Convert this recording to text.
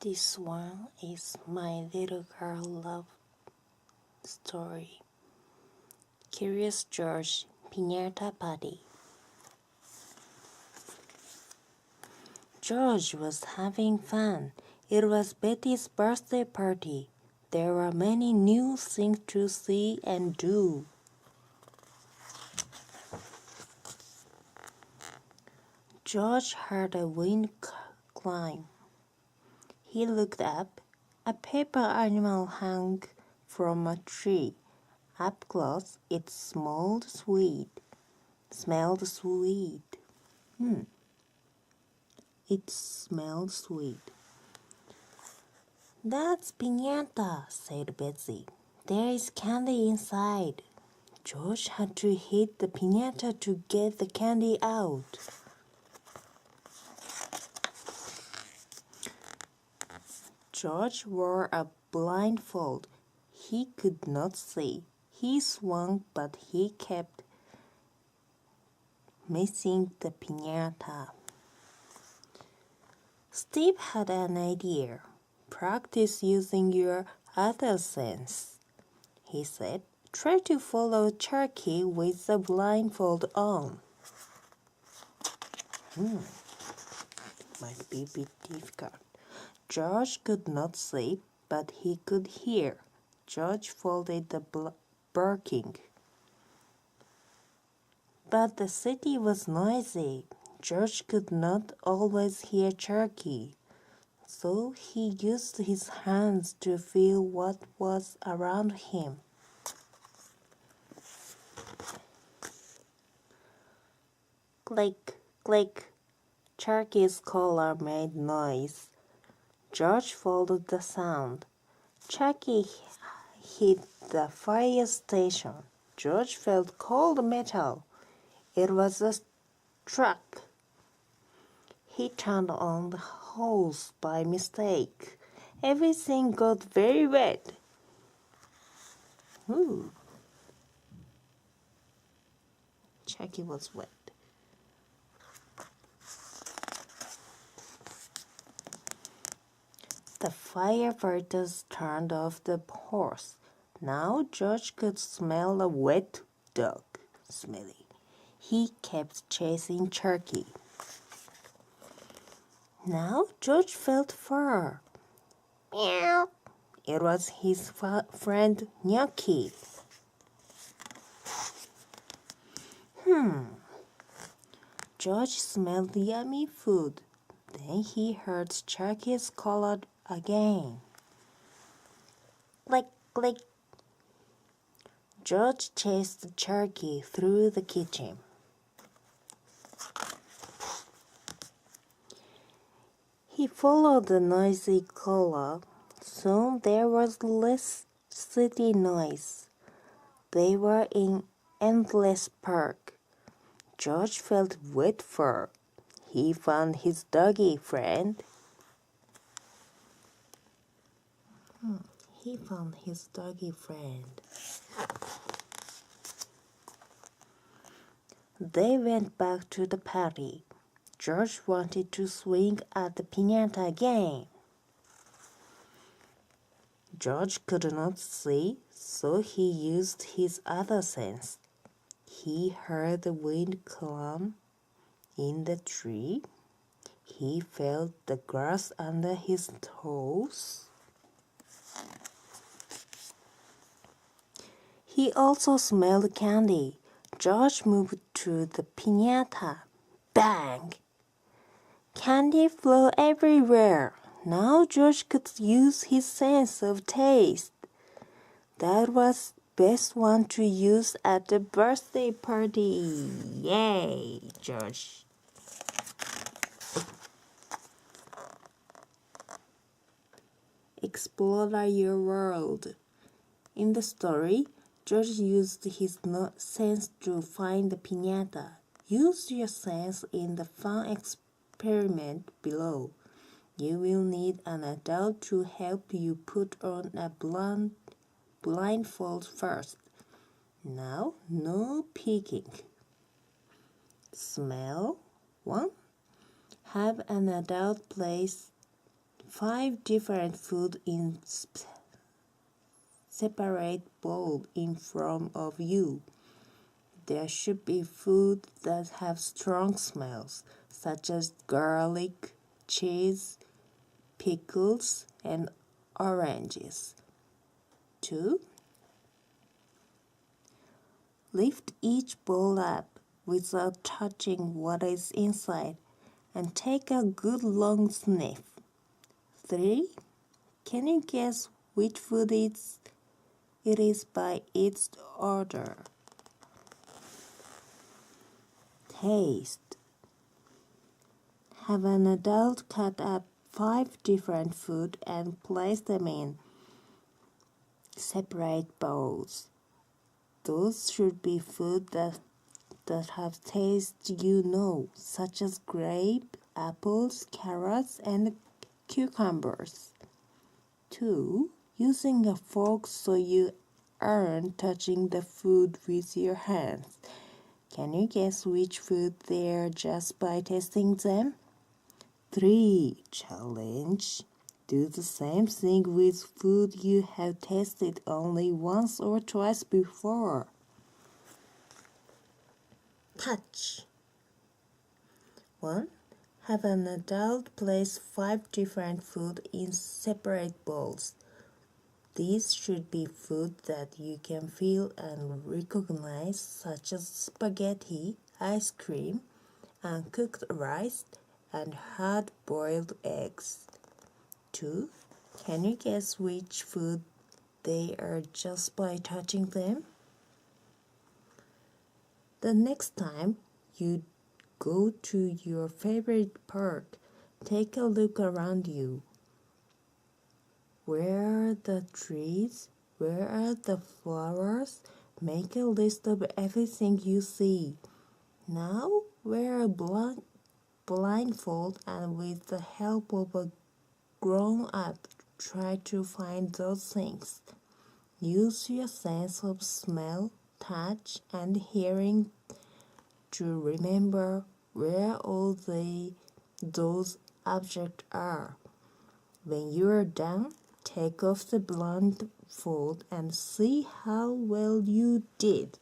This one is my little girl love story. Curious George, Piñata Party. George was having fun. It was Betty's birthday party. There were many new things to see and do. George heard a wind climb. He looked up. A paper animal hung from a tree. Up close, it smelled sweet. It smelled sweet. That's piñata, said Betsy. There is candy inside. George had to hit the piñata to get the candy out. George wore a blindfold. He could not see. He swung, but he kept missing the piñata. Steve had an idea. Practice using your other sense, he said. Try to follow Turkey with the blindfold on. Might be a bit difficult. George could not see, but he could hear. George followed the barking. But the city was noisy. George could not always hear Turkey, so he used his hands to feel what was around him. Click, click. Turkey's collar made noise. George followed the sound. Chucky hit the fire station. George felt cold metal. It was a truck. He turned on the hose by mistake. Everything got very wet. Chucky was wet. The firefighters turned off the hose. Now George could smell a wet dog. Smelly. He kept chasing Turkey. Now George felt fur. Meow. It was his friend Gnocchi. George smelled yummy food. Then he heard Turkey's collar again. Click, click. George chased the turkey through the kitchen. He followed the noisy collar. Soon there was less city noise. They were in endless park. George felt wet fur. He found his doggy friend. They went back to the party. George wanted to swing at the piñata again. George could not see, so he used his other sense. He heard the wind come in the tree. He felt the grass under his toes. He also smelled candy. George moved to the piñata. Bang! Candy flew everywhere. Now George could use his sense of taste. That was the best one to use at the birthday party. Yay, George. Explore your world. In the story, George used his sense to find the piñata. Use your sense in the fun experiment below. You will need an adult to help you put on a blindfold first. Now, no peeking. Smell 1. Have an adult place 5 different food in separate bowl in front of you. There should be food that have strong smells, such as garlic, cheese, pickles, and oranges. 2. Lift each bowl up without touching what is inside and take a good long sniff. 3. Can you guess which food it is by its odor? Taste. Have an adult cut up 5 different food and place them in separate bowls. Those should be food that have taste you know, such as grape, apples, carrots, and cucumbers. 2. Using a fork so you aren't touching the food with your hands. Can you guess which food they are just by tasting them? 3. Challenge. Do the same thing with food you have tasted only once or twice before. Touch. 1. Have an adult place 5 different food in separate bowls. These should be food that you can feel and recognize, such as spaghetti, ice cream, uncooked rice, and hard-boiled eggs. 2. Can you guess which food they are just by touching them? The next time you go to your favorite park, take a look around you. Where are the trees? Where are the flowers? Make a list of everything you see. Now wear a blindfold and with the help of a grown-up, try to find those things. Use your sense of smell, touch, and hearing to remember where all those objects are. When you are done, take off the blindfold and see how well you did.